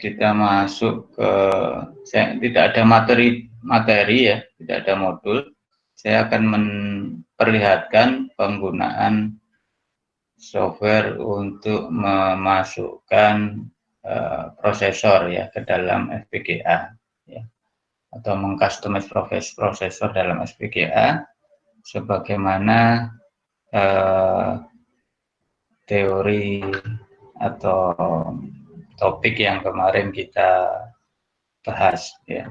kita masuk ke, tidak ada materi ya, tidak ada modul. Saya akan memperlihatkan penggunaan software untuk memasukkan prosesor ya ke dalam FPGA ya, atau mengcustomize prosesor dalam FPGA sebagaimana teori atau topik yang kemarin kita bahas ya.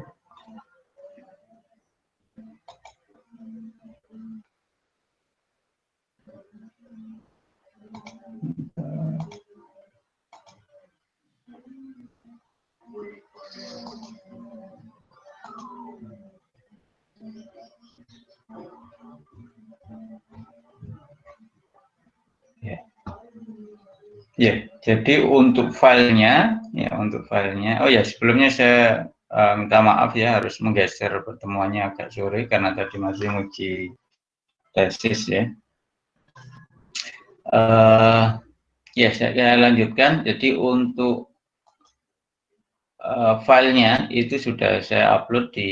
Ya, jadi untuk filenya, oh ya sebelumnya saya minta maaf ya harus menggeser pertemuannya agak sore karena tadi masih uji tesis ya. Ya saya lanjutkan. Jadi untuk filenya itu sudah saya upload di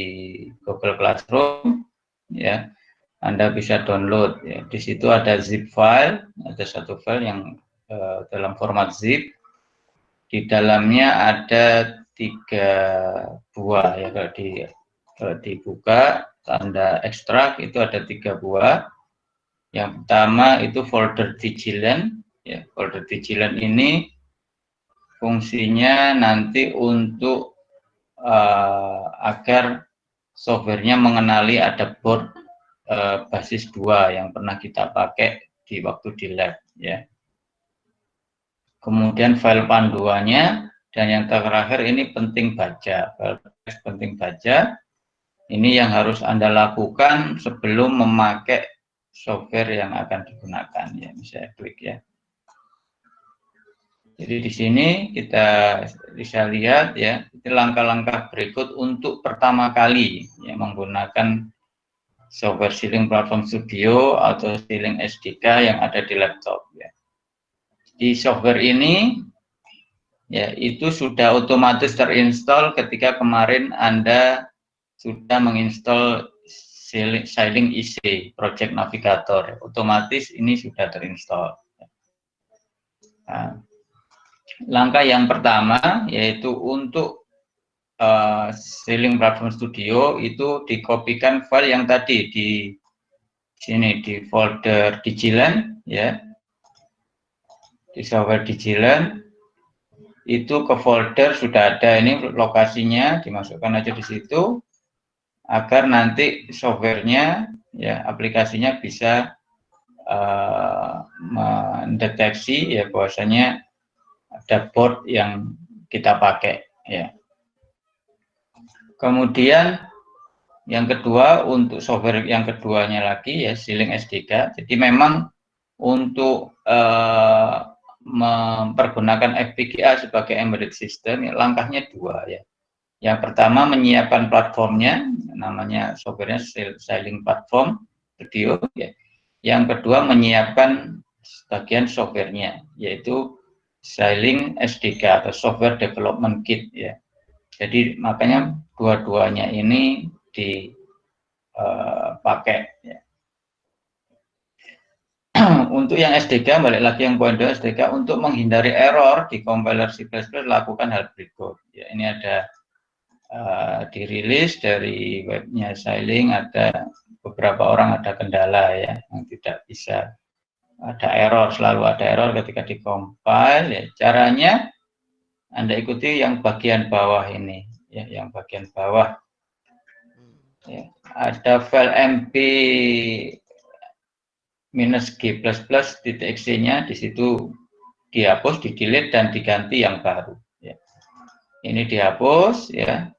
Google Classroom ya. Anda bisa download ya. Di situ ada zip file, ada satu file yang dalam format zip. Di dalamnya ada 3 buah ya, kalau dibuka tanda ekstrak itu ada 3 buah. Yang pertama itu folder Digiland ya. Folder Digiland ini fungsinya nanti untuk agar softwarenya mengenali ada board basis 2 yang pernah kita pakai di waktu di lab ya. Kemudian file panduannya, dan yang terakhir ini penting baca. Penting baca, ini yang harus Anda lakukan sebelum memakai software yang akan digunakan ya. Bisa klik ya. Jadi di sini kita bisa lihat ya, itu langkah-langkah berikut untuk pertama kali ya, menggunakan software Siling Platform Studio atau Siling SDK yang ada di laptop ya. Di software ini ya itu sudah otomatis terinstall ketika kemarin Anda sudah menginstal Siling IC Project Navigator, otomatis ini sudah terinstall. Nah, langkah yang pertama yaitu untuk Siling Platform Studio itu dikopikan file yang tadi di sini di folder Digiland ya, di software Digiland itu ke folder sudah ada, ini lokasinya dimasukkan aja di situ agar nanti softwarenya ya, aplikasinya bisa mendeteksi ya bahwasanya ada board yang kita pakai ya. Kemudian yang kedua untuk software yang keduanya lagi ya Siling SDK. Jadi memang untuk mempergunakan FPGA sebagai embedded system ya, langkahnya 2 ya. Yang pertama menyiapkan platformnya, namanya softwarenya Siling Platform Studio ya. Yang kedua menyiapkan bagian softwarenya, yaitu Siling SDK atau Software Development Kit ya. Jadi makanya dua-duanya ini dipakai ya. Untuk yang SDK, balik lagi yang poin 2 SDK, untuk menghindari error di compiler C++, lakukan hal berikut ya. Ini ada dirilis dari webnya Siling, ada beberapa orang ada kendala ya, yang tidak bisa, ada error, selalu ada error ketika dikompil ya. Caranya Anda ikuti yang bagian bawah ini ya, yang bagian bawah ya. Ada file mp -g++.exe-nya, di situ dihapus, di-delete dan diganti yang baru ya. Ini dihapus ya.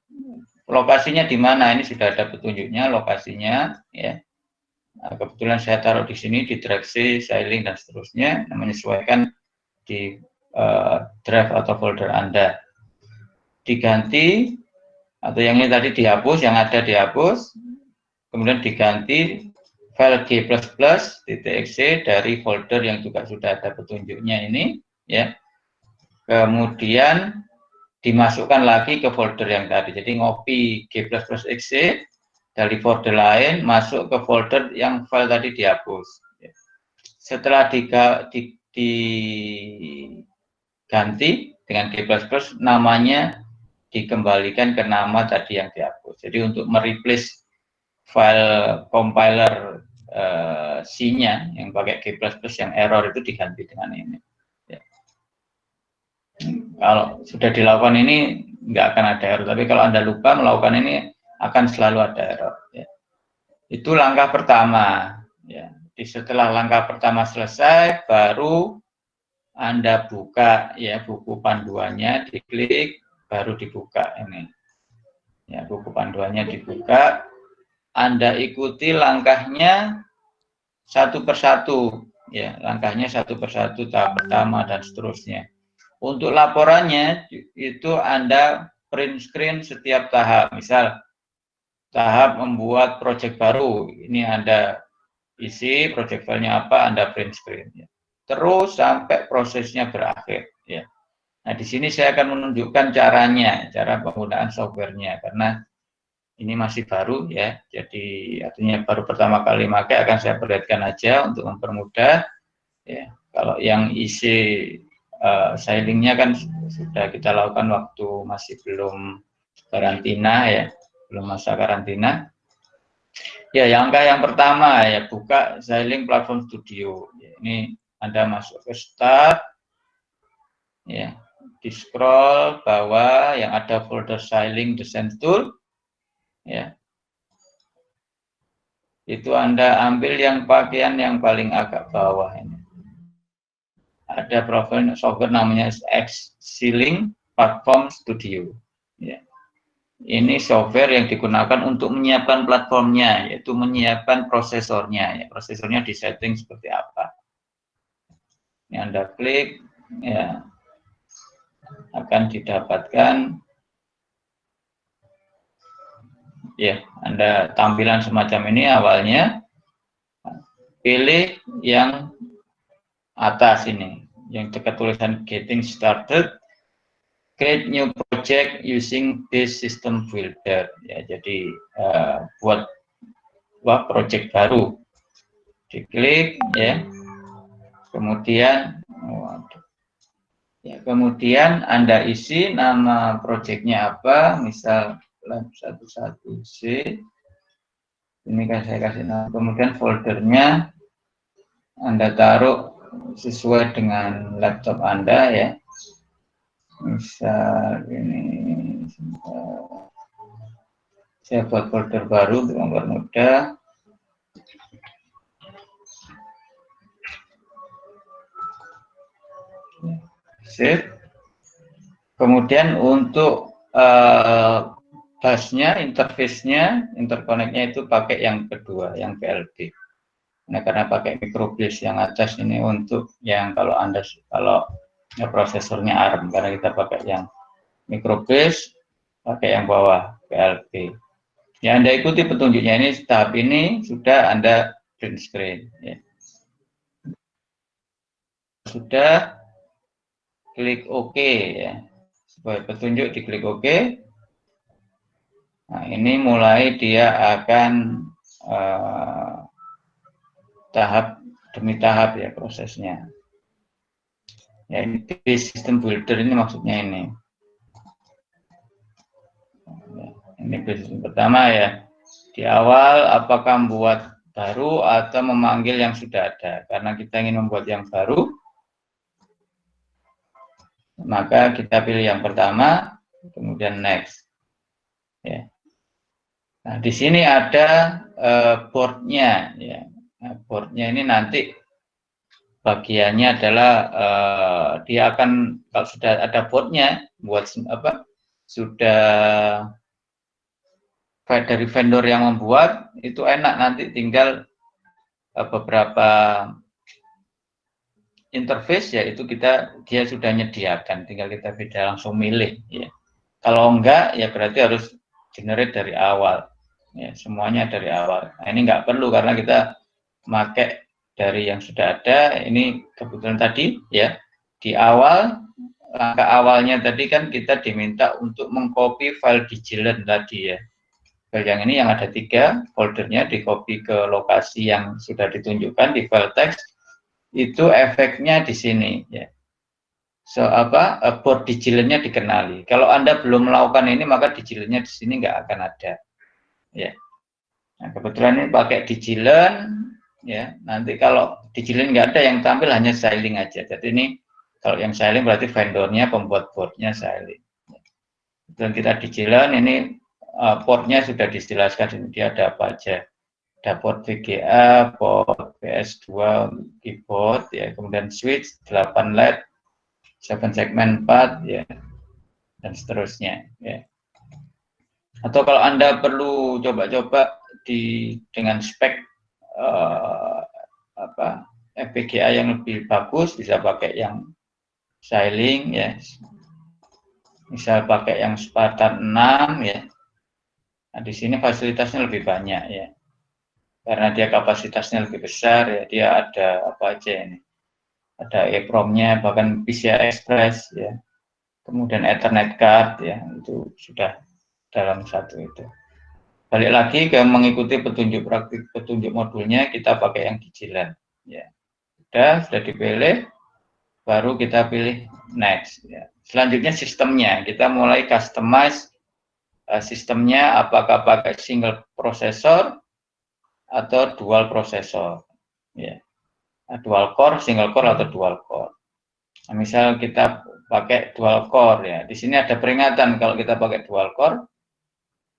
Lokasinya di mana? Ini sudah ada petunjuknya lokasinya ya. Nah, kebetulan saya taruh di sini di direksi Siling dan seterusnya, menyesuaikan di drive atau folder Anda. Diganti atau yang ini tadi dihapus, yang ada dihapus, kemudian diganti file g++.exe dari folder yang juga sudah ada petunjuknya ini ya. Kemudian dimasukkan lagi ke folder yang tadi. Jadi ngopi G++exe dari folder lain masuk ke folder yang file tadi dihapus. Setelah diganti dengan G++, namanya dikembalikan ke nama tadi yang dihapus. Jadi untuk mereplace file compiler C-nya yang pakai G++ yang error itu diganti dengan ini. Ya. Kalau sudah dilakukan ini nggak akan ada error, tapi kalau Anda lupa melakukan ini akan selalu ada error. Ya. Itu langkah pertama. Ya. Setelah langkah pertama selesai, baru Anda buka ya buku panduannya, diklik, baru dibuka ini. Ya, buku panduannya dibuka, Anda ikuti langkahnya satu persatu, ya, langkahnya satu persatu, tahap pertama dan seterusnya. Untuk laporannya itu Anda print screen setiap tahap. Misal tahap membuat project baru, ini Anda isi project filenya apa, Anda print screen. Ya. Terus sampai prosesnya berakhir. Ya. Nah di sini saya akan menunjukkan caranya, cara penggunaan softwarenya, karena ini masih baru ya, jadi artinya baru pertama kali pakai, akan saya perlihatkan aja untuk mempermudah. Ya, kalau yang isi sailingnya kan sudah kita lakukan waktu masih belum karantina ya, belum masa karantina. Ya, yang pertama ya buka Sailing Platform Studio. Ya, ini Anda masuk ke Start, ya, di scroll bawah yang ada folder Sailing Design Tool, ya. Itu Anda ambil yang bagian yang paling agak bawah ini. Ada profil software namanya X-Sailing Platform Studio. Ya. Ini software yang digunakan untuk menyiapkan platformnya, yaitu menyiapkan prosesornya. Ya, prosesornya disetting seperti apa. Ini Anda klik, ya, akan didapatkan, ya, Anda tampilan semacam ini awalnya. Pilih yang atas ini, yang dekat tulisan Getting Started. Create new project using this system builder. Ya, jadi buat project baru, diklik ya, kemudian kemudian Anda isi nama projectnya apa, misal lab 11C, ini kan saya kasih nama, kemudian foldernya Anda taruh sesuai dengan laptop Anda ya, misal ini saya buat folder baru untuk mempermudah. Save. Kemudian untuk busnya, interface-nya, interconnect-nya itu pakai yang kedua, yang PLD. Nah, karena pakai microbase yang atas ini untuk yang kalau prosesornya ARM, karena kita pakai yang microbase, pakai yang bawah PLD. Ya, Anda ikuti petunjuknya ini, tahap ini sudah Anda print screen. Ya. Sudah, klik OK ya. Sebagai petunjuk diklik OK. Nah, ini mulai dia akan tahap demi tahap ya prosesnya. Ya, ini sistem builder ini maksudnya ini. Ini sistem pertama ya. Di awal apakah membuat baru atau memanggil yang sudah ada. Karena kita ingin membuat yang baru, maka kita pilih yang pertama, kemudian next. Ya. Nah, di sini ada boardnya. Ya. Nah, boardnya ini nanti bagiannya adalah dia akan, kalau sudah ada boardnya, buat apa? Sudah dari vendor yang membuat, itu enak, nanti tinggal beberapa interface ya itu dia sudah menyediakan, tinggal kita beda langsung milih ya. Kalau enggak ya berarti harus generate dari awal ya, semuanya dari awal. Nah, ini enggak perlu karena kita pakai dari yang sudah ada. Ini kebetulan tadi ya di awal langkah awalnya tadi kan kita diminta untuk mengcopy file Digilen tadi ya. File yang ini yang ada 3 foldernya di-copy ke lokasi yang sudah ditunjukkan di file teks. Itu efeknya di sini ya. So port Digilennya dikenali. Kalau Anda belum melakukan ini maka Digilennya di sini nggak akan ada. Ya. Nah, kebetulan ini pakai Digilen ya. Nanti kalau Digilen nggak ada, yang tampil hanya Xilinx aja. Jadi ini kalau yang Xilinx berarti vendornya, pembuat boardnya Xilinx. Dan kita Digilen ini portnya sudah dijelaskan dia ada apa aja. Ada port VGA, port PS2 keyboard ya, kemudian switch 8 LED, 7 segmen 4 ya, dan seterusnya ya. Atau kalau Anda perlu coba-coba dengan spek FPGA yang lebih bagus, bisa pakai yang Xilinx ya, misal pakai yang Spartan 6 ya. Nah, di sini fasilitasnya lebih banyak ya, karena dia kapasitasnya lebih besar ya. Dia ada apa aja ini, ada EEPROM-nya, bahkan PCI Express ya, kemudian Ethernet card ya, itu sudah dalam satu itu. Balik lagi ke mengikuti petunjuk praktik, petunjuk modulnya, kita pakai yang Digilen ya. Sudah dipilih, baru kita pilih next ya. Selanjutnya sistemnya, kita mulai customize sistemnya, apakah pakai single prosesor atau dual prosesor ya. Dual core, single core atau dual core. Nah, misal kita pakai dual core ya. Di sini ada peringatan kalau kita pakai dual core.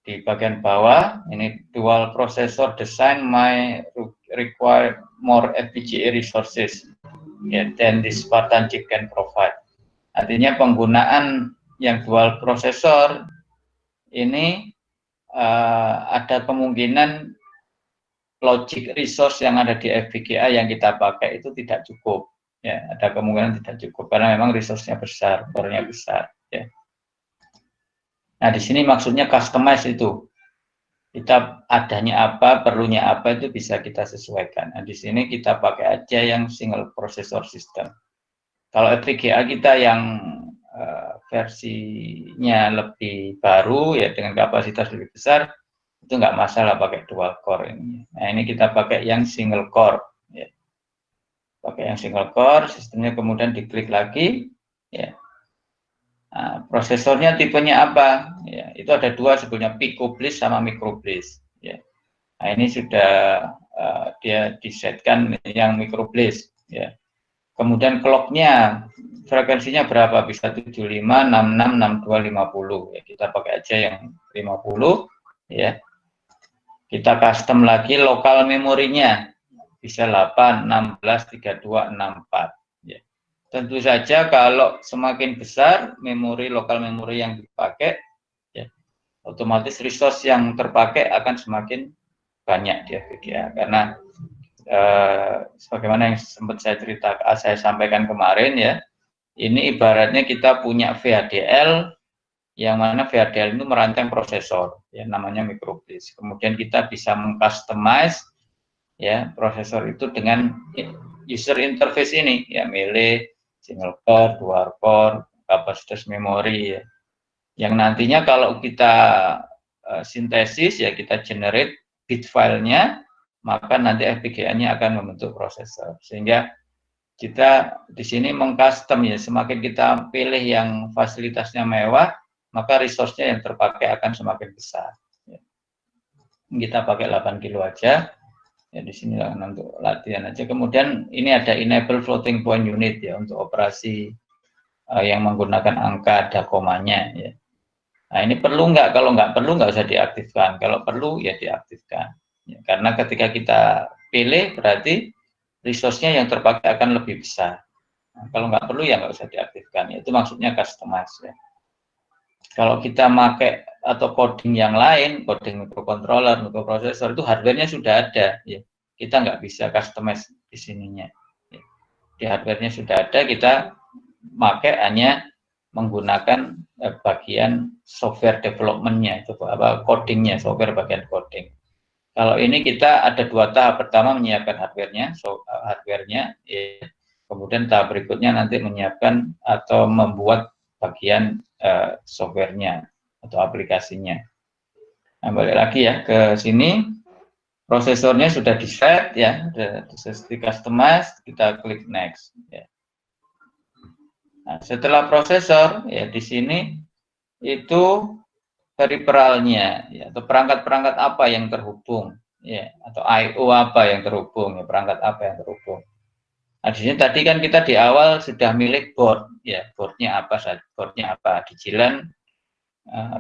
Di bagian bawah ini dual processor design may require more FPGA resources than the Spartan chip can provide. Artinya penggunaan yang dual processor ini ada kemungkinan logic resource yang ada di FPGA yang kita pakai itu tidak cukup ya, ada kemungkinan tidak cukup karena memang resource-nya besar, core-nya besar ya. Nah, di sini maksudnya customize itu. Kita adanya apa, perlunya apa itu bisa kita sesuaikan. Nah, di sini kita pakai aja yang single processor system. Kalau FPGA kita yang versinya lebih baru ya dengan kapasitas lebih besar, itu nggak masalah pakai dual core ini. Nah, ini kita pakai yang single core ya. Pakai yang single core, sistemnya kemudian diklik lagi ya. Nah, prosesornya tipenya apa? Ya, itu ada 2 sebetulnya, PicoBliss sama MicroBliss. Ya. Nah, ini sudah dia disetkan yang MicroBliss. Ya. Kemudian clock-nya, frekuensinya berapa? Bisa 75, 66, 62, 50. Ya, kita pakai aja yang 50. Ya. Kita custom lagi lokal memorinya. Bisa 8, 16, 32, 64. Ya. Tentu saja kalau semakin besar lokal memori yang dipakai, ya, otomatis resource yang terpakai akan semakin banyak di FPGA. Karena sebagaimana yang sempat saya sampaikan kemarin ya, ini ibaratnya kita punya VHDL, yang mana VHDL itu merancang prosesor, ya namanya MicroBliss. Kemudian kita bisa mengcustomize ya prosesor itu dengan user interface ini, ya milih single core, dual core, kapasitas memori ya. Yang nantinya kalau kita sintesis ya kita generate bit filenya, maka nanti FPGA-nya akan membentuk prosesor. Sehingga kita di sini mengcustom ya, semakin kita pilih yang fasilitasnya mewah, maka resource-nya yang terpakai akan semakin besar. Ya. Kita pakai 8 kilo aja. Ya di sini untuk latihan aja. Kemudian ini ada enable floating point unit ya untuk operasi yang menggunakan angka ada komanya ya. Nah ini perlu nggak? Kalau nggak perlu nggak usah diaktifkan. Kalau perlu ya diaktifkan. Ya, karena ketika kita pilih berarti resource-nya yang terpakai akan lebih besar. Nah, kalau nggak perlu ya nggak usah diaktifkan. Ya, itu maksudnya customize ya. Kalau kita pakai atau coding yang lain, coding microcontroller, microprosesor itu hardware-nya sudah ada, ya. Kita nggak bisa customize di sininya. Ya. Di hardware-nya sudah ada, kita pakai hanya menggunakan bagian software development-nya, itu apa coding-nya, software bagian coding. Kalau ini kita ada 2 tahap. Pertama menyiapkan hardware-nya, hardware-nya, ya. Kemudian tahap berikutnya nanti menyiapkan atau membuat bagian softwarenya atau aplikasinya. Nah, balik lagi ya ke sini, prosesornya sudah di set ya, sudah di customize, kita klik next. Ya. Nah, setelah prosesor ya di sini itu peripheralnya ya, atau perangkat-perangkat apa yang terhubung ya, atau I/O apa yang terhubung ya, perangkat apa yang terhubung. Nah, di sini tadi kan kita di awal sudah milik board ya, boardnya apa, Digiland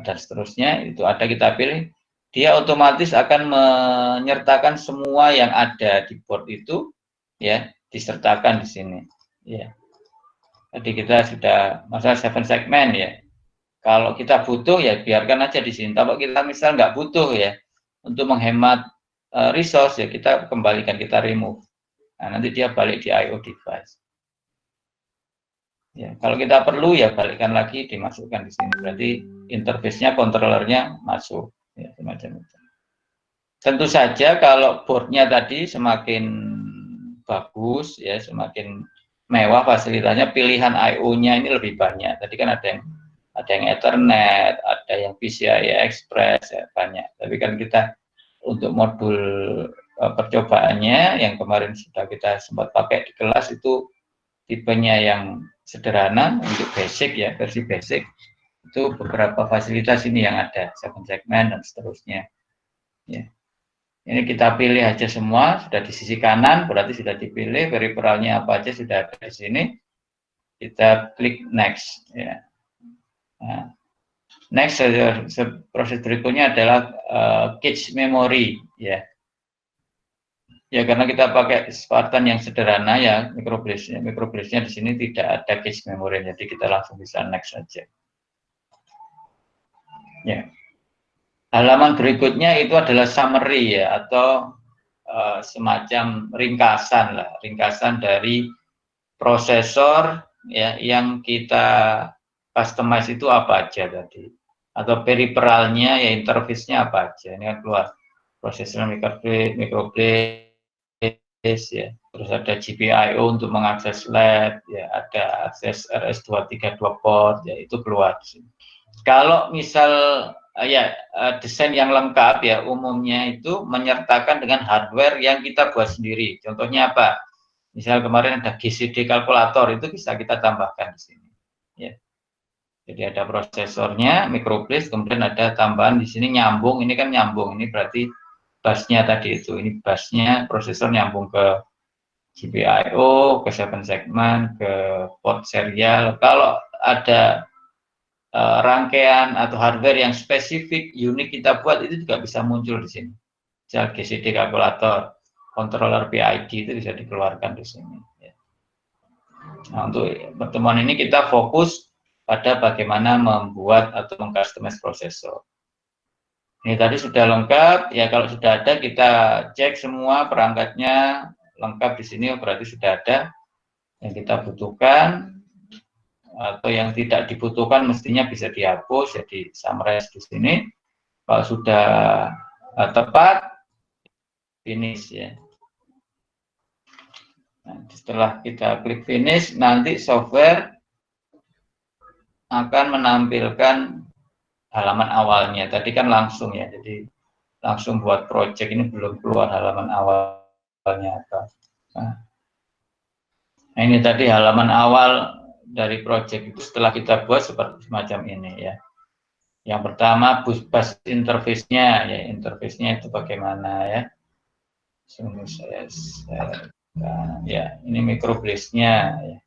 dan seterusnya, itu ada kita pilih, dia otomatis akan menyertakan semua yang ada di board itu ya, disertakan di sini ya. Jadi kita sudah masalah 7 segmen ya. Kalau kita butuh ya biarkan aja di sini. Kalau kita misal nggak butuh ya, untuk menghemat resource ya kita kembalikan, kita remove. Nah, nanti dia balik di I/O device. Ya, kalau kita perlu ya balikkan lagi, dimasukkan di sini. Berarti interface-nya, controllernya masuk. Ya, semacam itu. Tentu saja kalau boardnya tadi semakin bagus ya, semakin mewah fasilitasnya, pilihan I/O-nya ini lebih banyak. Tadi kan ada yang Ethernet, ada yang PCI Express ya, banyak. Tapi kan kita untuk modul percobaannya yang kemarin sudah kita sempat pakai di kelas itu tipenya yang sederhana untuk basic ya, versi basic itu beberapa fasilitas ini yang ada, 7 segmen dan seterusnya. Ya. Ini kita pilih aja semua, sudah di sisi kanan, berarti sudah dipilih, peripheralnya apa aja sudah ada di sini. Kita klik next. Ya. Nah, next, proses berikutnya adalah cache memory. Ya. Ya karena kita pakai Spartan yang sederhana ya, microblaze-nya di sini tidak ada cache memory, jadi kita langsung bisa next saja. Ya. Halaman berikutnya itu adalah summary ya, atau semacam ringkasan dari prosesor ya yang kita customize itu apa aja tadi, atau peripheralnya ya, interface-nya apa aja. Ini kan keluar prosesor microblaze ya, terus ada GPIO untuk mengakses LED ya, ada akses RS232 port ya, itu keluar. Kalau misal ya desain yang lengkap ya umumnya itu menyertakan dengan hardware yang kita buat sendiri. Contohnya apa? Misal kemarin ada GCD kalkulator, itu bisa kita tambahkan di sini. Ya. Jadi ada prosesornya, microblaze, kemudian ada tambahan di sini nyambung. Ini kan nyambung, ini berarti busnya tadi itu. Ini busnya prosesor nyambung ke GPIO, ke 7 segmen, ke port serial. Kalau ada rangkaian atau hardware yang spesifik, unik kita buat, itu juga bisa muncul di sini. Misal GCD kalkulator, controller PID itu bisa dikeluarkan di sini. Nah, untuk pertemuan ini kita fokus pada bagaimana membuat atau mengcustomize prosesor. Ini tadi sudah lengkap, ya kalau sudah ada kita cek semua perangkatnya lengkap di sini, berarti sudah ada yang kita butuhkan. Atau yang tidak dibutuhkan mestinya bisa dihapus, jadi summarize di sini. Kalau sudah tepat, finish ya. Nah, setelah kita klik finish, nanti software akan menampilkan halaman awalnya. Tadi kan langsung ya, jadi langsung buat project, ini belum keluar halaman awalnya apa. Nah, ini tadi halaman awal dari project itu setelah kita buat seperti semacam ini ya. Yang pertama bus interface-nya ya, interface-nya itu bagaimana ya. Ya, ini microblaze-nya ya.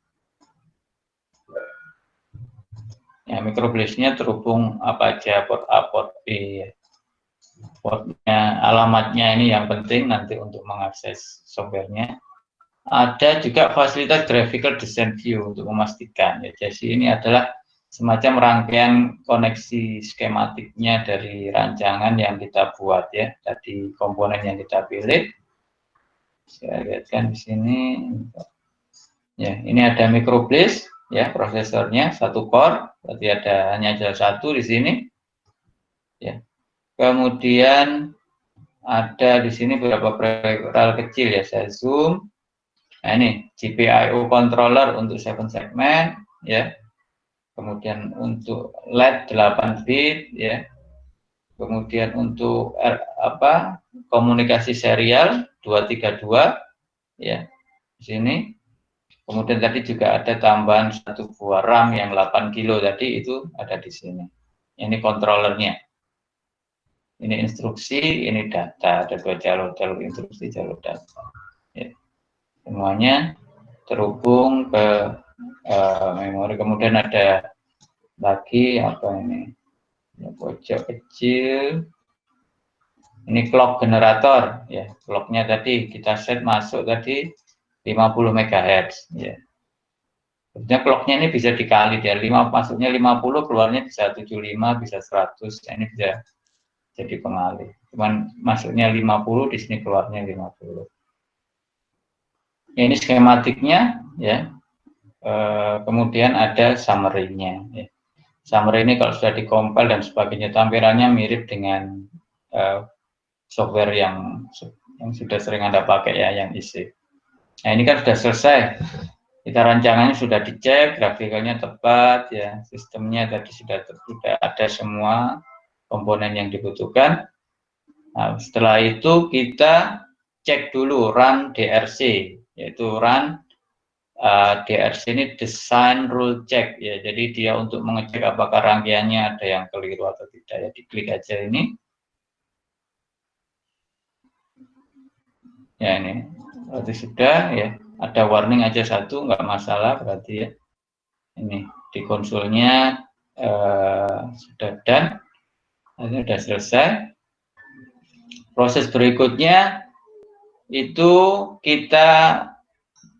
Ya, microblaze-nya terhubung apa aja, port A, port B ya. Portnya, alamatnya ini yang penting nanti untuk mengakses softwarenya. Ada juga fasilitas graphical design view untuk memastikan ya. Jadi ini adalah semacam rangkaian koneksi skematiknya dari rancangan yang kita buat ya, tadi komponen yang kita pilih. Saya lihatkan di sini. Ya, ini ada microblaze ya, prosesornya 1 core, berarti hanya ada 1 di sini. Ya. Kemudian ada di sini beberapa peripheral kecil ya, saya zoom. Nah ini GPIO controller untuk 7 segmen ya. Kemudian untuk LED 8 bit ya. Kemudian untuk komunikasi serial 232 ya. Di sini. Kemudian tadi juga ada tambahan 1 buah RAM yang 8 kilo tadi itu ada di sini. Ini kontrolernya. Ini instruksi, ini data. Ada 2 jalur instruksi, jalur data. Ya. Semuanya terhubung ke memori. Kemudian ada lagi apa ini? Ya, pojok kecil. Ini clock generator. Ya, clocknya tadi kita set masuk tadi 50 MHz. Ya. Sebenarnya clocknya ini bisa dikali dia, masuknya 50, keluarnya bisa 75, bisa 100, nah, ini bisa jadi pengalih. Cuman masuknya 50, di sini keluarnya 50. Ini skematiknya, ya. Kemudian ada summary-nya. Ya. Summary ini kalau sudah dikompil dan sebagainya, tampilannya mirip dengan software yang sudah sering Anda pakai ya, yang isi. Nah ini kan sudah selesai. Kita rancangannya sudah dicek, grafikalnya tepat, ya, sistemnya tadi sudah ada semua komponen yang dibutuhkan. Nah, setelah itu kita cek dulu run DRC, yaitu run DRC ini design rule check, ya. Jadi dia untuk mengecek apakah rangkaiannya ada yang keliru atau tidak, ya. Diklik aja ini. Ya ini, berarti sudah ya. Ada warning aja satu, nggak masalah berarti ya. Ini di konsolnya sudah done, ini sudah selesai. Proses berikutnya itu kita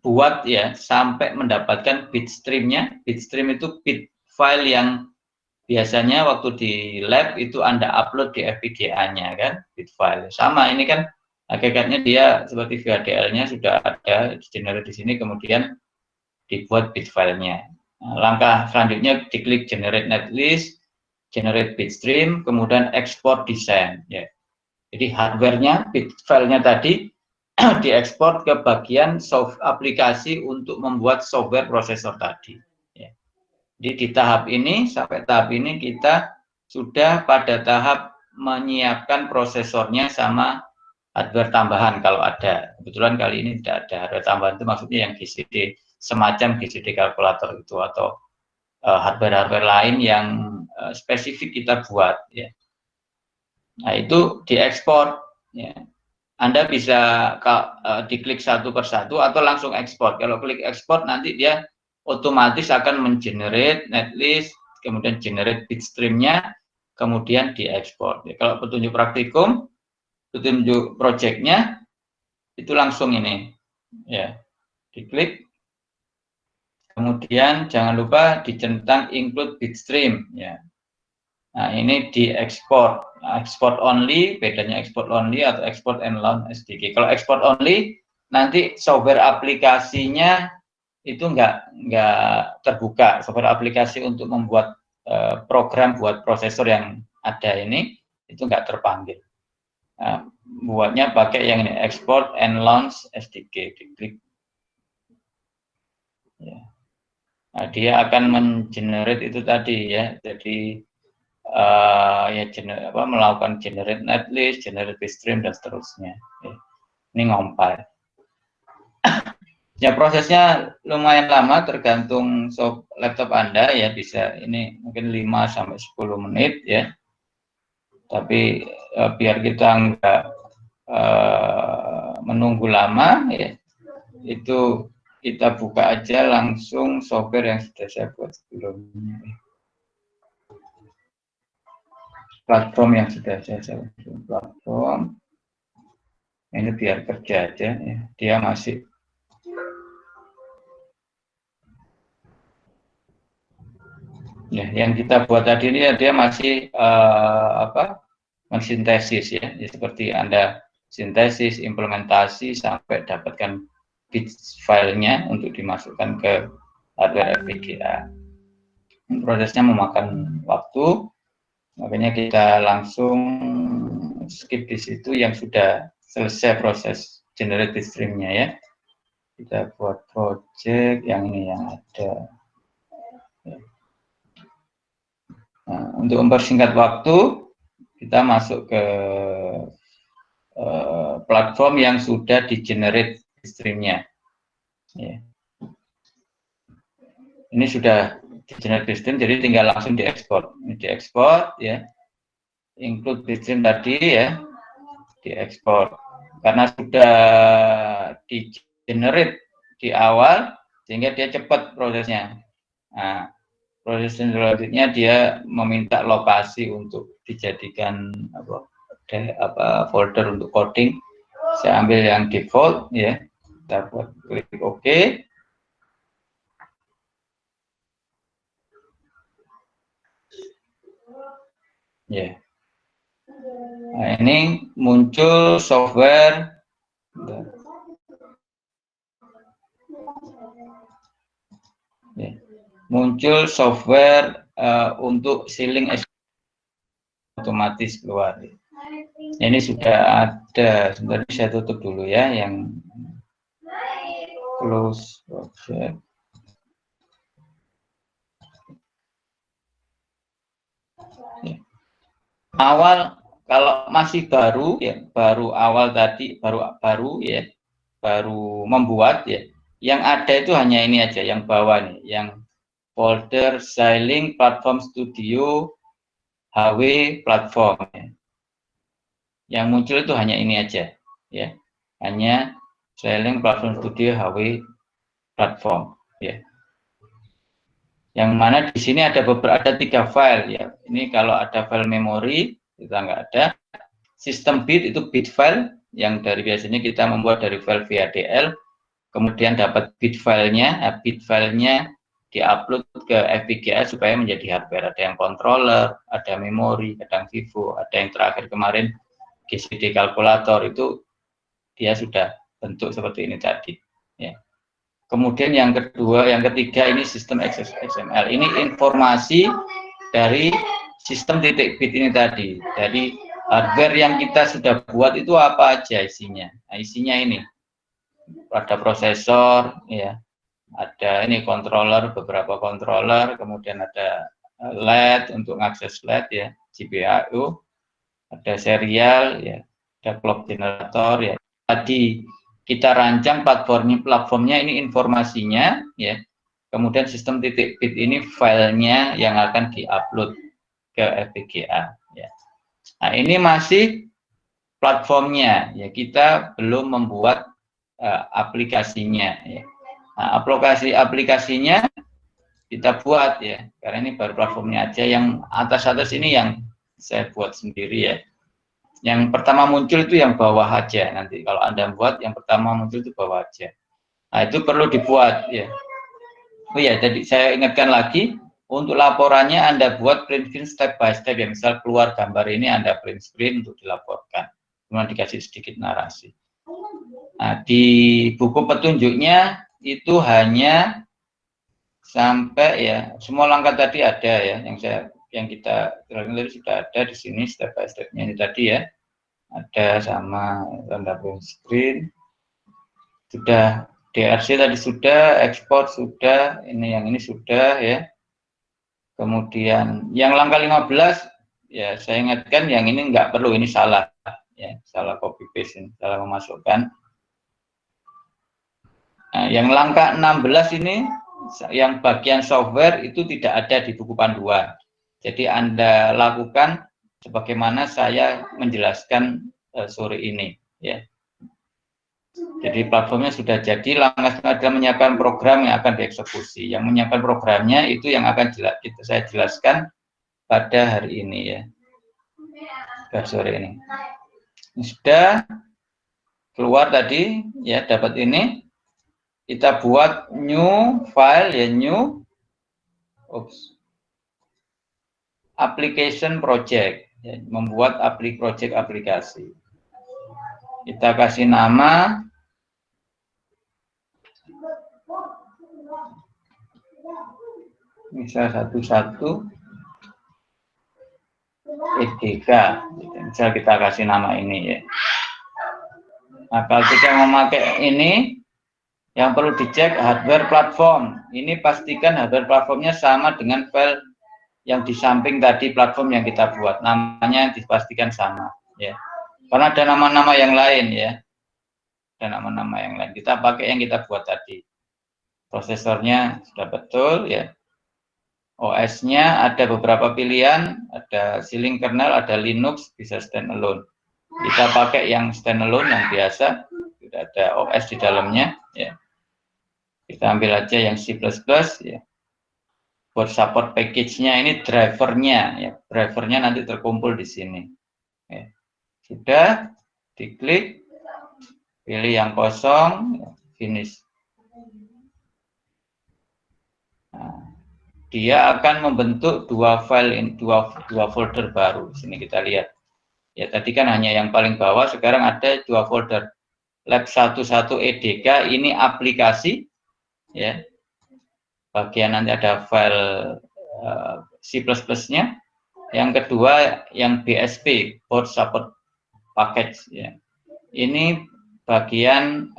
buat ya sampai mendapatkan bitstreamnya. Bitstream itu bit file yang biasanya waktu di lab itu Anda upload di FPGA-nya kan, bit file. Sama ini kan hakikatnya dia seperti VHDL-nya sudah ada di generate di sini, kemudian dibuat bit filenya. Nah, langkah selanjutnya diklik generate netlist, generate bitstream, kemudian export design. Ya. Jadi hardware-nya, bit filenya tadi diekspor ke bagian aplikasi untuk membuat software prosesor tadi. Ya. Jadi di tahap ini, sampai tahap ini kita sudah pada tahap menyiapkan prosesornya sama hardware tambahan kalau ada. Kebetulan kali ini tidak ada hardware tambahan, itu maksudnya yang GCD, semacam GCD kalkulator itu atau hardware-hardware lain yang spesifik kita buat. Ya. Nah itu diekspor. Ya. Anda bisa diklik satu persatu atau langsung ekspor. Kalau klik ekspor nanti dia otomatis akan mengenerate netlist, kemudian generate bitstream-nya, kemudian diekspor. Ya, kalau petunjuk praktikum, petunjuk project-nya itu langsung ini ya, diklik, kemudian jangan lupa dicentang include bitstream ya. Nah ini diekspor, export only, bedanya export only atau export and launch SDK. Kalau export only nanti software aplikasinya itu nggak terbuka, software aplikasi untuk membuat program buat prosesor yang ada ini itu nggak terpanggil. Nah, buatnya pakai yang ini, export and launch SDK, diklik. Ya. Nah, dia akan mengenerate itu tadi ya, jadi melakukan generate netlist, generate bitstream dan seterusnya. Ya. Ini ngompil. Ya prosesnya lumayan lama tergantung laptop Anda ya, bisa ini mungkin 5 sampai 10 menit ya. Tapi biar kita enggak menunggu lama ya, itu kita buka aja langsung software yang sudah saya buat sebelumnya. Platform yang sudah saya buat, platform ini biar kerja aja ya, dia masih ya, yang kita buat tadi ini dia masih mensintesis ya, seperti Anda sintesis, implementasi sampai dapatkan bit filenya untuk dimasukkan ke hardware FPGA. Prosesnya memakan waktu, makanya kita langsung skip di situ yang sudah selesai proses generate bitstream-nya ya. Kita buat project yang ini yang ada. Nah, untuk mempersingkat waktu, kita masuk ke platform yang sudah di-generate streamnya. Ya. Ini sudah di-generate stream, jadi tinggal langsung diekspor. Ini diekspor, ya. Include stream tadi, ya, diekspor. Karena sudah di-generate di awal, sehingga dia cepat prosesnya. Nah, proses selanjutnya dia meminta lokasi untuk dijadikan apa folder untuk coding. Saya ambil yang default, ya. Kita buat klik OK. Ya. Nah, ini muncul software. Ya. Muncul software untuk sealing otomatis keluar. Ini sudah ada. Sebentar, saya tutup dulu ya yang close project. Ya. Awal kalau masih baru ya, baru awal tadi baru ya, baru membuat ya. Yang ada itu hanya ini aja yang bawah nih, yang folder Xilinx Platform Studio HW Platform ya. Yang muncul itu hanya ini aja ya. Hanya Xilinx Platform Studio HW Platform ya. Yang mana di sini ada 3 file ya. Ini kalau ada file memori kita nggak ada. Sistem bit itu bit file yang dari biasanya kita membuat dari file VHDL, kemudian dapat bit filenya, bit filenya diupload ke FPGA supaya menjadi hardware. Ada yang controller, ada memori, ada yang Vivo, ada yang terakhir kemarin GCD kalkulator, itu dia sudah bentuk seperti ini tadi. Ya. Kemudian yang kedua, yang ketiga ini sistem XML. Ini informasi dari sistem titik bit ini tadi. Jadi hardware yang kita sudah buat itu apa aja isinya. Nah, isinya ini ada prosesor, ya, ada ini controller, beberapa controller, kemudian ada LED untuk mengakses LED ya, GPIO, ada serial ya, ada clock generator ya. Tadi kita rancang platformnya ini informasinya ya. Kemudian sistem titik bit ini filenya yang akan diupload ke FPGA ya. Nah, ini masih platformnya ya, kita belum membuat aplikasinya ya. Nah, aplikasinya kita buat ya, karena ini baru platformnya aja. Yang atas ini yang saya buat sendiri ya. Yang pertama muncul itu yang bawah aja, nanti kalau Anda buat yang pertama muncul itu bawah aja. Nah, itu perlu dibuat ya. Oh ya, jadi saya ingatkan lagi, untuk laporannya Anda buat print screen step by step ya. Misal keluar gambar ini Anda print screen untuk dilaporkan, kemudian dikasih sedikit narasi. Nah, di buku petunjuknya itu hanya sampai ya, semua langkah tadi ada ya, yang kita tadi sudah ada di sini step by stepnya ini tadi ya. Ada sama tanda print screen, sudah DRC tadi sudah, ekspor sudah, ini yang ini sudah ya. Kemudian yang langkah 15 ya, saya ingatkan yang ini nggak perlu, ini salah ya, salah copy paste, salah memasukkan. Nah, yang langkah 16 ini yang bagian software itu tidak ada di buku panduan. Jadi Anda lakukan sebagaimana saya menjelaskan sore ini ya. Jadi platformnya sudah jadi, langkah adalah menyiapkan program yang akan dieksekusi. Yang menyiapkan programnya itu yang akan saya jelaskan pada hari ini ya. Pada sore ini. Sudah keluar tadi ya, dapat ini. Kita buat new file ya, new application project ya, membuat project aplikasi. Kita kasih nama misal 11 EDK, misal kita kasih nama ini ya. Nah, kalau kita memakai ini Yang perlu dicek hardware platform. Ini pastikan hardware platformnya sama dengan file yang di samping tadi platform yang kita buat. Namanya dipastikan sama, ya. Karena ada nama-nama yang lain, ya. Ada nama-nama yang lain. Kita pakai yang kita buat tadi. Prosesornya sudah betul, ya. OS-nya ada beberapa pilihan, ada Xilinx kernel, ada Linux, bisa standalone. Kita pakai yang standalone yang biasa, tidak ada OS di dalamnya, ya. Kita ambil aja yang C++, ya. Buat support package-nya ini drivernya, ya. Drivernya nanti terkumpul di sini. Ya. Sudah, diklik, pilih yang kosong, ya. Finish. Nah, dia akan membentuk dua file, dua folder baru. Di sini kita lihat. Ya, tadi kan hanya yang paling bawah, sekarang ada dua folder. Lab 11 EDK ini aplikasi, ya. Bagian nanti ada file C++-nya. Yang kedua yang BSP, board support package, ya. Ini bagian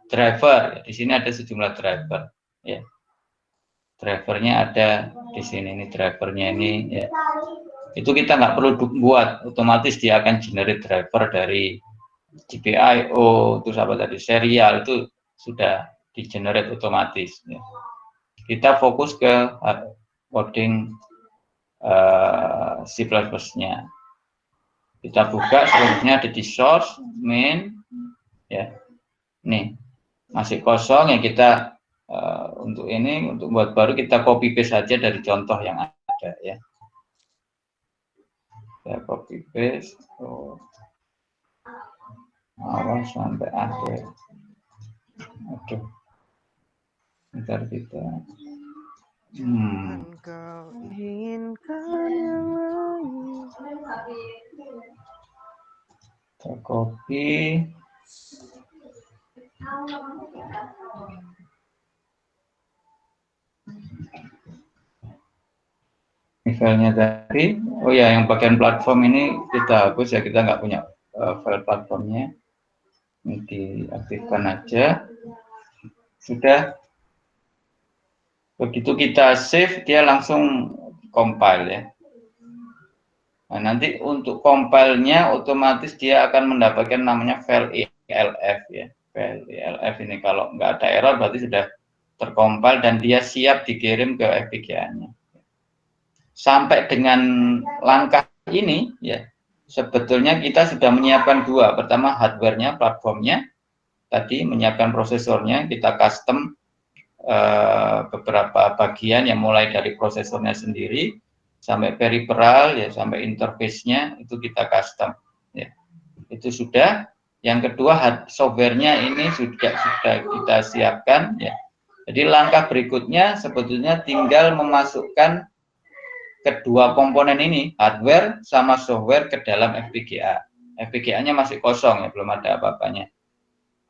driver. Di sini ada sejumlah driver, ya. Drivernya ada di sini, ini drivernya ini, ya. Itu kita nggak perlu buat, otomatis dia akan generate driver dari GPIO, terus apa tadi, serial, itu sudah di generate otomatis, ya. Kita fokus ke coding C++-nya. Kita buka, selanjutnya ada di source, main, ya. Nih, masih kosong, ya. Kita untuk ini, untuk buat baru, kita copy paste saja dari contoh yang ada, ya. Saya copy paste awal sampai akhir. Oke, bentar kita Kau inginkan yang lain. kita copy. Filenya tadi, oh ya, yang bagian platform ini kita hapus, ya. Kita nggak punya file platformnya. Ini diaktifkan aja. Sudah. Begitu kita save, dia langsung compile, ya. Nah, nanti untuk compile-nya otomatis dia akan mendapatkan namanya file ELF, ya. File ELF ini kalau nggak ada error berarti sudah terkompil dan dia siap dikirim ke FPGA-nya. Sampai dengan langkah ini, ya, sebetulnya kita sudah menyiapkan dua. Pertama hardware-nya, platformnya, tadi menyiapkan prosesornya, kita custom beberapa bagian yang mulai dari prosesornya sendiri sampai peripheral, ya, sampai interface-nya itu kita custom, ya. Itu sudah. Yang kedua software-nya ini sudah kita siapkan, ya. Jadi langkah berikutnya sebetulnya tinggal memasukkan kedua komponen ini, hardware sama software, ke dalam FPGA. FPGA-nya masih kosong, ya, belum ada apa-apanya.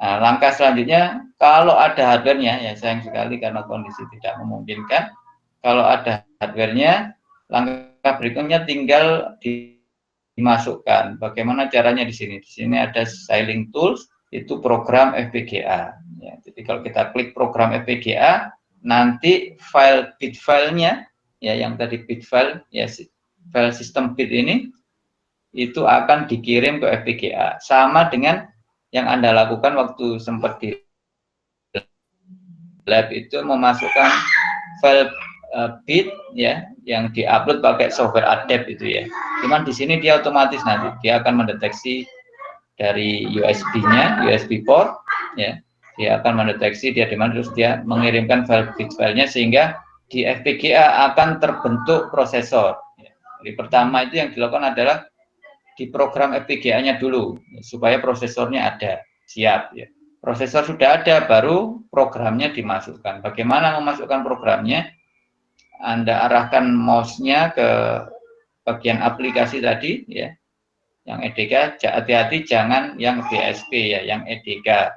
Nah, langkah selanjutnya, kalau ada hardware-nya, ya sayang sekali karena kondisi tidak memungkinkan, kalau ada hardware-nya, langkah berikutnya tinggal dimasukkan. Bagaimana caranya di sini? Di sini ada Xilinx Tools, itu program FPGA. Ya, jadi kalau kita klik program FPGA, nanti bit filenya, ya, yang tadi bit file, ya, file sistem bit ini, itu akan dikirim ke FPGA. Sama dengan yang Anda lakukan waktu sempat di lab itu, memasukkan file bit, ya, yang diupload pakai software adapt itu, ya. Cuman di sini dia otomatis nanti dia akan mendeteksi dari USB-nya, USB port, ya. Dia akan mendeteksi dia di mana, terus dia mengirimkan file bit filenya sehingga di FPGA akan terbentuk prosesor. Ya. Jadi pertama itu yang dilakukan adalah di program FPGA-nya dulu supaya prosesornya ada, siap, ya. Prosesor sudah ada, baru programnya dimasukkan. Bagaimana memasukkan programnya? Anda arahkan mouse-nya ke bagian aplikasi tadi, ya. Yang EDK, hati-hati jangan yang BSP, ya, yang EDK.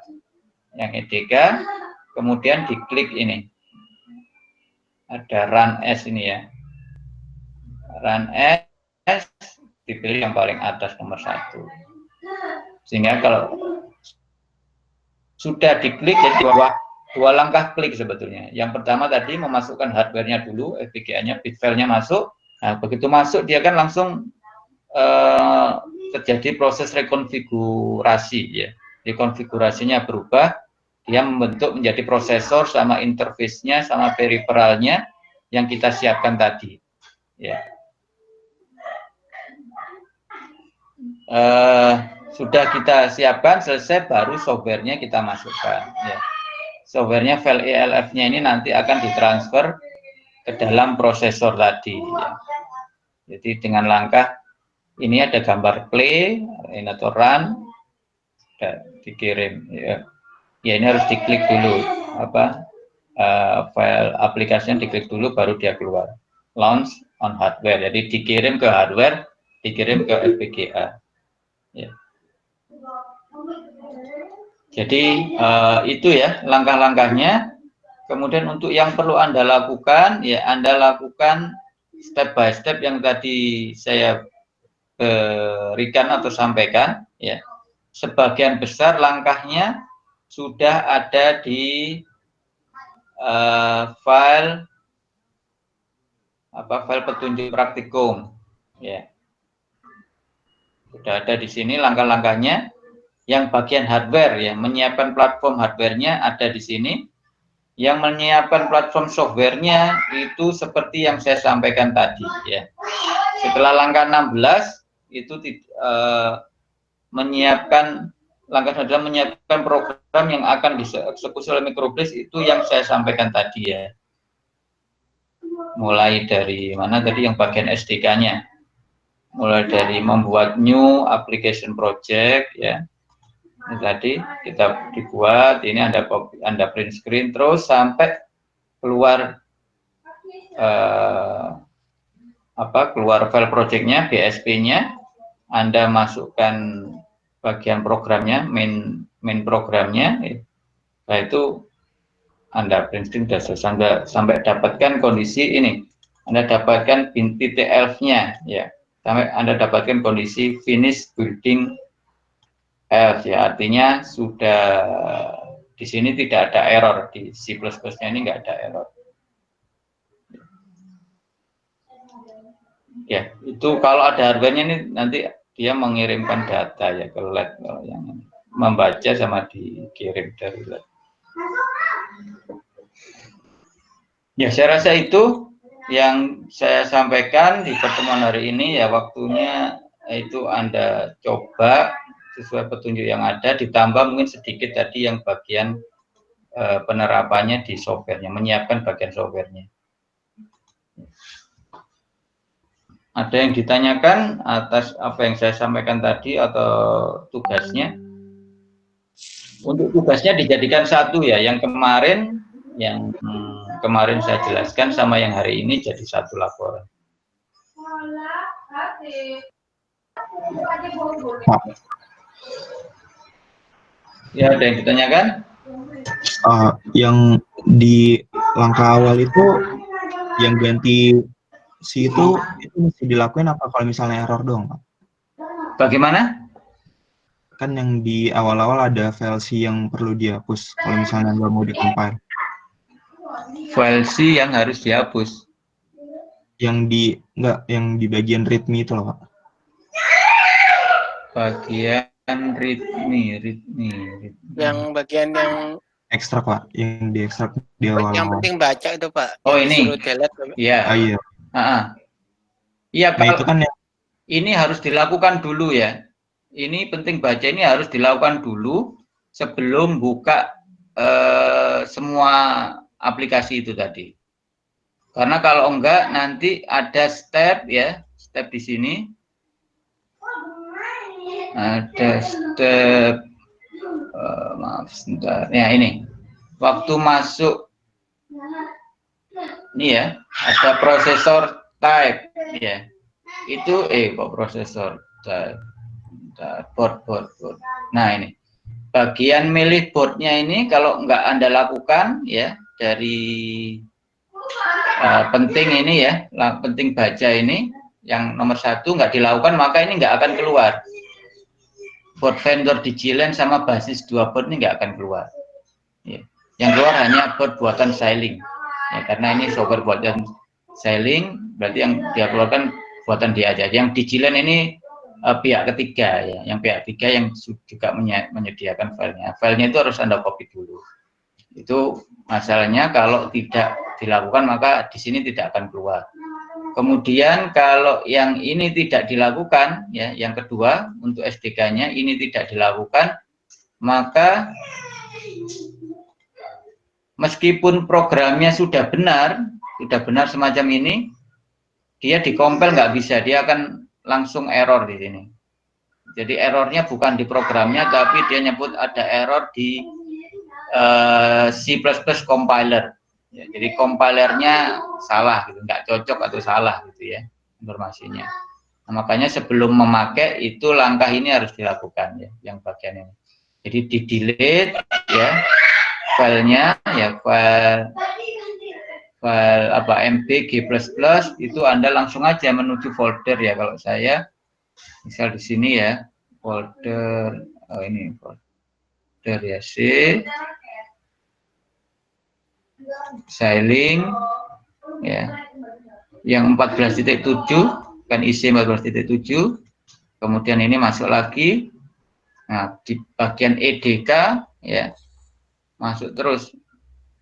Yang EDK, kemudian diklik ini. Ada Run As ini, ya. Run As, dipilih yang paling atas nomor 1. Sehingga kalau sudah diklik, jadi dua langkah klik sebetulnya. Yang pertama tadi memasukkan hardware-nya dulu, FPGA-nya, bit file-nya masuk. Nah, begitu masuk dia kan langsung terjadi proses rekonfigurasi ya. Konfigurasinya berubah, dia membentuk menjadi prosesor sama interface-nya sama periferalnya yang kita siapkan tadi. Ya. Sudah kita siapkan, selesai, baru softwarenya kita masukkan. Ya. Softwarenya file ELF-nya ini nanti akan ditransfer ke dalam prosesor tadi. Ya. Jadi dengan langkah ini ada gambar play atau run, dikirim. Ya. Ya ini harus diklik dulu file aplikasinya diklik dulu baru dia keluar. Launch on hardware. Jadi dikirim ke hardware, dikirim ke FPGA. Ya. Jadi itu ya langkah-langkahnya. Kemudian untuk yang perlu Anda lakukan, ya Anda lakukan step by step yang tadi saya berikan atau sampaikan. Ya. Sebagian besar langkahnya sudah ada di file petunjuk praktikum. Ya. Sudah ada di sini langkah-langkahnya. Yang bagian hardware ya, menyiapkan platform hardware-nya ada di sini. Yang menyiapkan platform software-nya itu seperti yang saya sampaikan tadi ya. Setelah langkah 16 itu menyiapkan langkah adalah menyiapkan program yang akan dieksekusi oleh microblaze, itu yang saya sampaikan tadi ya. Mulai dari mana tadi yang bagian SDK-nya. Mulai dari membuat new application project ya. Ini tadi kita dibuat, ini Anda print screen terus sampai keluar keluar file projectnya, BSP-nya, Anda masukkan bagian programnya, main programnya, nah itu Anda print screen sudah sampai dapatkan kondisi ini, Anda dapatkan titik elf-nya ya, sampai Anda dapatkan kondisi finish building elf ya, artinya sudah di sini tidak ada error, di C++-nya ini nggak ada error. Ya, itu kalau ada hardware-nya ini nanti dia mengirimkan data ya ke lab, kalau yang membaca sama dikirim dari lab. Ya, saya rasa itu yang saya sampaikan di pertemuan hari ini ya, waktunya itu Anda coba sesuai petunjuk yang ada, ditambah mungkin sedikit tadi yang bagian penerapannya di softwarenya, menyiapkan bagian softwarenya. Ada yang ditanyakan atas apa yang saya sampaikan tadi atau tugasnya? Untuk tugasnya dijadikan satu ya, yang kemarin saya jelaskan sama yang hari ini jadi satu laporan. Ya, ada yang ditanyakan? Yang di langkah awal itu yang ganti itu mesti dilakuin apa kalau misalnya error dong, Pak? Bagaimana? Kan yang di awal-awal ada file C yang perlu dihapus kalau misalnya nggak mau di-compile. File C yang harus dihapus. Yang di bagian readme itu loh, Pak. Bagian readme. Yang bagian yang ekstrak, Pak, yang diekstrak di awal. Yang penting baca itu, Pak. Oh, ini. Iya. Iya. Iya, nah, itu kan ini harus dilakukan dulu ya. Ini penting baca, ini harus dilakukan dulu sebelum buka semua aplikasi itu tadi. Karena kalau enggak nanti ada step di sini. Ada step maaf sebentar. Ya, ini. Waktu masuk ini ya, ada prosesor type ya. Itu kok prosesor type. Board. Nah, ini. Bagian milih boardnya ini kalau enggak Anda lakukan ya, dari penting ini ya, penting baca ini yang nomor 1 nggak dilakukan, maka ini nggak akan keluar board vendor Digiland sama basis 2 board ini nggak akan keluar. Ya. Yang keluar hanya board buatan Xilinx. Ya, karena ini software buatan Xilinx, berarti yang dia keluarkan buatan dia aja. Yang Digiland ini pihak ketiga ya, yang pihak ketiga yang juga menyediakan filenya. Filenya itu harus Anda copy dulu. Itu masalahnya kalau tidak dilakukan maka di sini tidak akan keluar. Kemudian kalau yang ini tidak dilakukan, ya, yang kedua untuk SDK-nya ini tidak dilakukan, maka meskipun programnya sudah benar semacam ini, dia dikompil nggak bisa, dia akan langsung error di sini. Jadi errornya bukan di programnya, tapi dia nyebut ada error di C++ compiler. Ya, jadi compilernya salah, gitu, nggak cocok atau salah gitu ya informasinya. Nah, makanya sebelum memakai itu langkah ini harus dilakukan ya, yang bagian ini. Jadi di delete ya filenya ya, file apa MB G++ itu Anda langsung aja menuju folder ya. Kalau saya misal di sini ya folder, ini folder ya C Xilinx ya, yang 14.7 kan isi 14.7, kemudian ini masuk lagi. Nah, di bagian EDK ya masuk terus,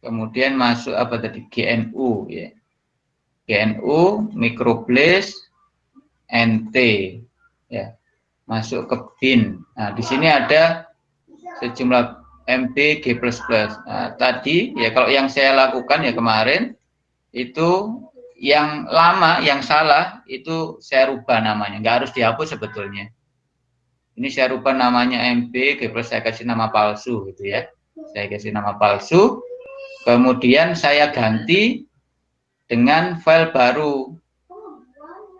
kemudian masuk apa tadi, GNU ya, GNU microblaze NT ya, masuk ke bin. Nah, di sini ada sejumlah MB G++. Nah, tadi ya kalau yang saya lakukan ya kemarin itu yang lama, yang salah itu saya rubah namanya, nggak harus dihapus sebetulnya. Ini saya rubah namanya MB G++, saya kasih nama palsu gitu ya. Saya kasih nama palsu, kemudian saya ganti dengan file baru.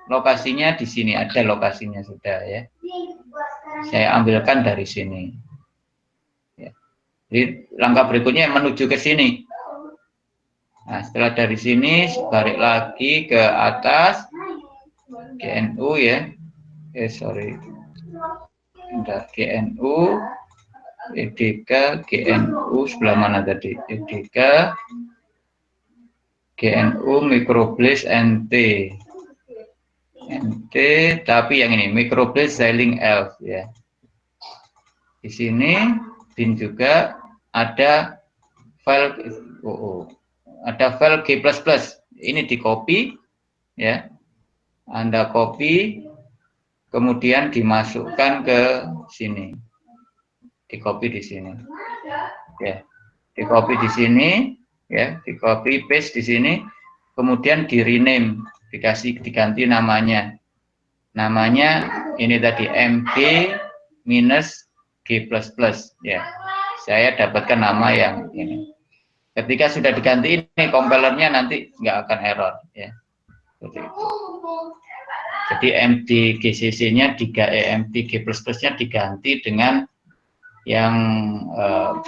Lokasinya di sini, ada lokasinya sudah ya. Saya ambilkan dari sini. Jadi langkah berikutnya menuju ke sini. Nah, setelah dari sini balik lagi ke atas GNU ya. GNU EDK GNU sebelah mana tadi? EDK GNU microblaze NT. NT tapi yang ini microblaze Xilinx Elf ya. Di sini bin juga ada file ada file G++. Ini di copy ya. Anda copy kemudian dimasukkan ke sini. Di copy di sini. Ya. Di copy di sini ya, di copy paste di sini, kemudian di rename, diganti namanya. Namanya ini tadi MB minus G++ ya. Saya dapatkan nama yang ini. Ketika sudah diganti ini, kompilernya nanti nggak akan error ya. Jadi MD GCC-nya MD G++-nya diganti dengan yang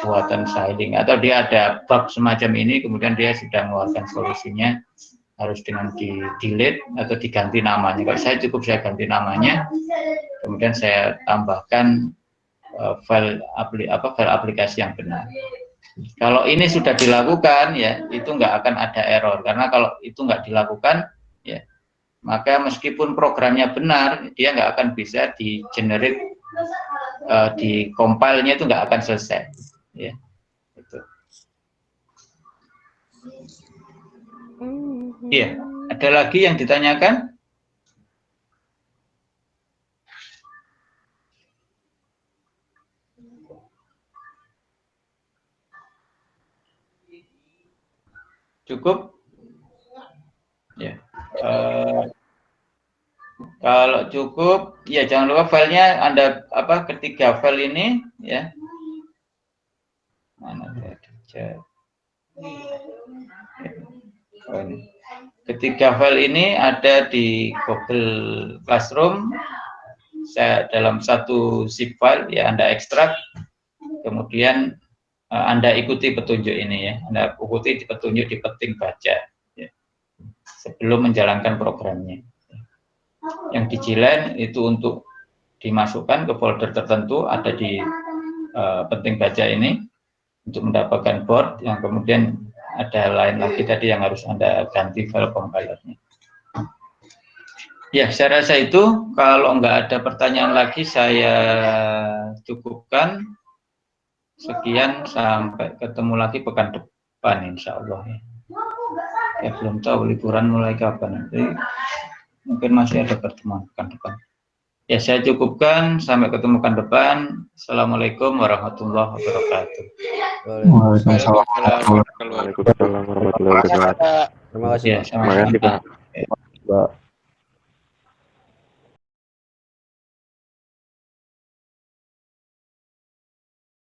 buatan Xilinx, atau dia ada bug semacam ini, kemudian dia sudah mengeluarkan solusinya harus dengan di delete atau diganti namanya. Kalau saya cukup saya ganti namanya, kemudian saya tambahkan file aplikasi yang benar. Kalau ini sudah dilakukan ya, itu nggak akan ada error, karena kalau itu nggak dilakukan ya, maka meskipun programnya benar, dia nggak akan bisa di generate, di compile-nya itu nggak akan selesai ya. Itu. Iya, ada lagi yang ditanyakan? Cukup? Ya. Kalau cukup, ya jangan lupa filenya Anda ketiga file ini ya. Mana saja. Ketiga file ini ada di Google Classroom. Saya dalam satu zip file ya Anda ekstrak, kemudian Anda ikuti petunjuk ini ya. Anda ikuti petunjuk di peting baca ya, sebelum menjalankan programnya. Yang Digiland itu untuk dimasukkan ke folder tertentu, ada di penting baca ini untuk mendapatkan board, yang kemudian ada lain lagi tadi yang harus Anda ganti file compilernya. Ya, saya rasa itu. Kalau nggak ada pertanyaan lagi, saya cukupkan. Sekian, sampai ketemu lagi pekan depan, insya Allah. Ya, belum tahu liburan mulai kapan. Nanti mungkin masih ada pertemuan pekan depan. Ya, saya cukupkan. Sampai ketemu pekan depan. Assalamualaikum warahmatullahi wabarakatuh. Waalaikumsalam. Waalaikumsalam warahmatullahi wabarakatuh. Pak. Terima kasih, Ya, Pak. sama-sama. Terima kasih, Pak.